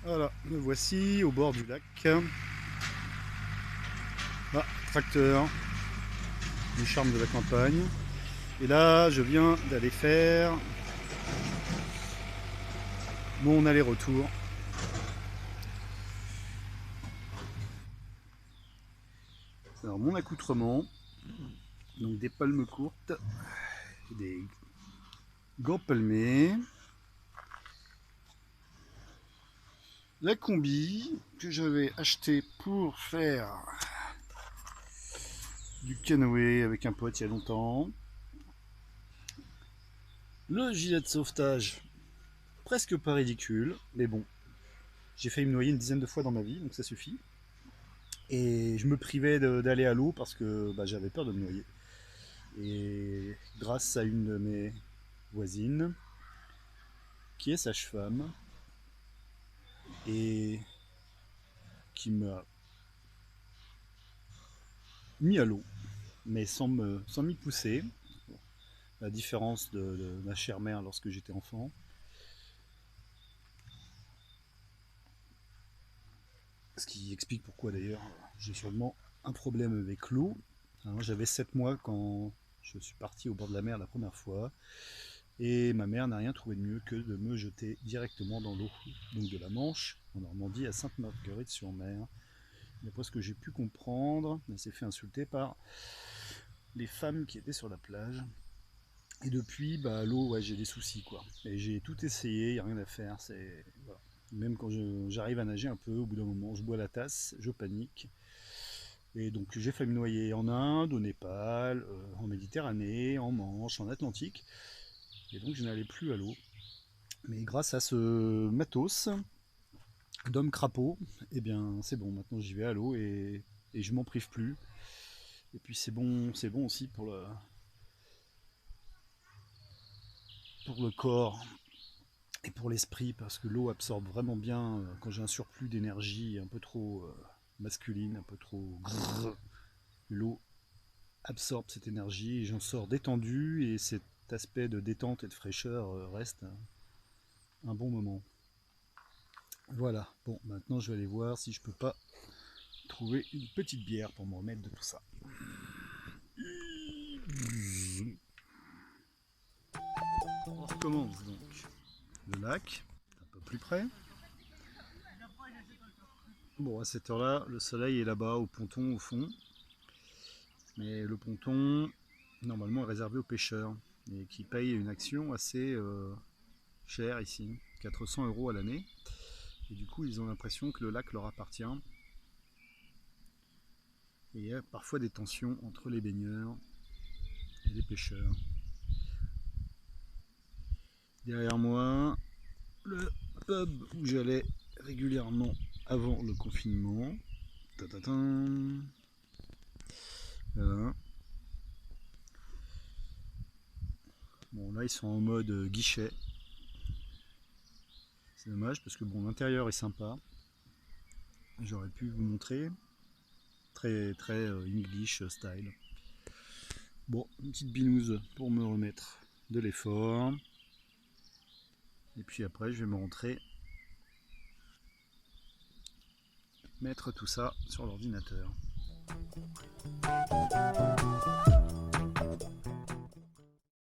Voilà, me voici au bord du lac. Ah, tracteur, du charme de la campagne. Et là, je viens d'aller faire mon aller-retour. Alors, mon accoutrement, donc des palmes courtes, des gants palmés, la combi que j'avais acheté pour faire du canoë avec un pote il y a longtemps, le gilet de sauvetage, presque pas ridicule, mais bon, j'ai failli me noyer une dizaine de fois dans ma vie, donc ça suffit. Et je me privais d'aller à l'eau parce que j'avais peur de me noyer. Et grâce à une de mes voisines, qui est sage-femme, et qui m'a mis à l'eau, mais sans m'y pousser, la différence de ma chère mère lorsque j'étais enfant. Ce qui explique pourquoi d'ailleurs j'ai sûrement un problème avec l'eau. J'avais 7 mois quand je suis parti au bord de la mer la première fois. Et ma mère n'a rien trouvé de mieux que de me jeter directement dans l'eau, donc de la Manche, en Normandie, à Sainte-Marguerite-sur-Mer. D'après ce que j'ai pu comprendre, elle s'est fait insulter par les femmes qui étaient sur la plage. Et depuis, l'eau, ouais, j'ai des soucis, quoi. Et j'ai tout essayé, il n'y a rien à faire. Voilà. Même quand j'arrive à nager un peu, au bout d'un moment, je bois la tasse, je panique. Et donc j'ai failli me noyer en Inde, au Népal, en Méditerranée, en Manche, en Atlantique. Et donc je n'allais plus à l'eau. Mais grâce à ce matos d'homme crapaud, eh bien c'est bon, maintenant j'y vais à l'eau et je m'en prive plus. Et puis c'est bon aussi pour le corps et pour l'esprit parce que l'eau absorbe vraiment bien quand j'ai un surplus d'énergie un peu trop masculine, un peu trop grrr, l'eau absorbe cette énergie et j'en sors détendu et cet aspect de détente et de fraîcheur reste un bon moment. Voilà, bon maintenant je vais aller voir si je peux pas trouver une petite bière pour me remettre de tout ça. On recommence donc le lac, un peu plus près. Bon, à cette heure-là, le soleil est là-bas au ponton au fond. Mais le ponton, normalement, est réservé aux pêcheurs et qui payent une action assez chère ici, 400 € à l'année. Et du coup, ils ont l'impression que le lac leur appartient. Et il y a parfois des tensions entre les baigneurs et les pêcheurs. Derrière moi, le pub où j'allais régulièrement avant le confinement. Voilà. Bon, là, ils sont en mode guichet. C'est dommage parce que bon, l'intérieur est sympa. J'aurais pu vous montrer. Très, très English style. Bon, une petite binouse pour me remettre de l'effort. Et puis après, je vais me rentrer mettre tout ça sur l'ordinateur.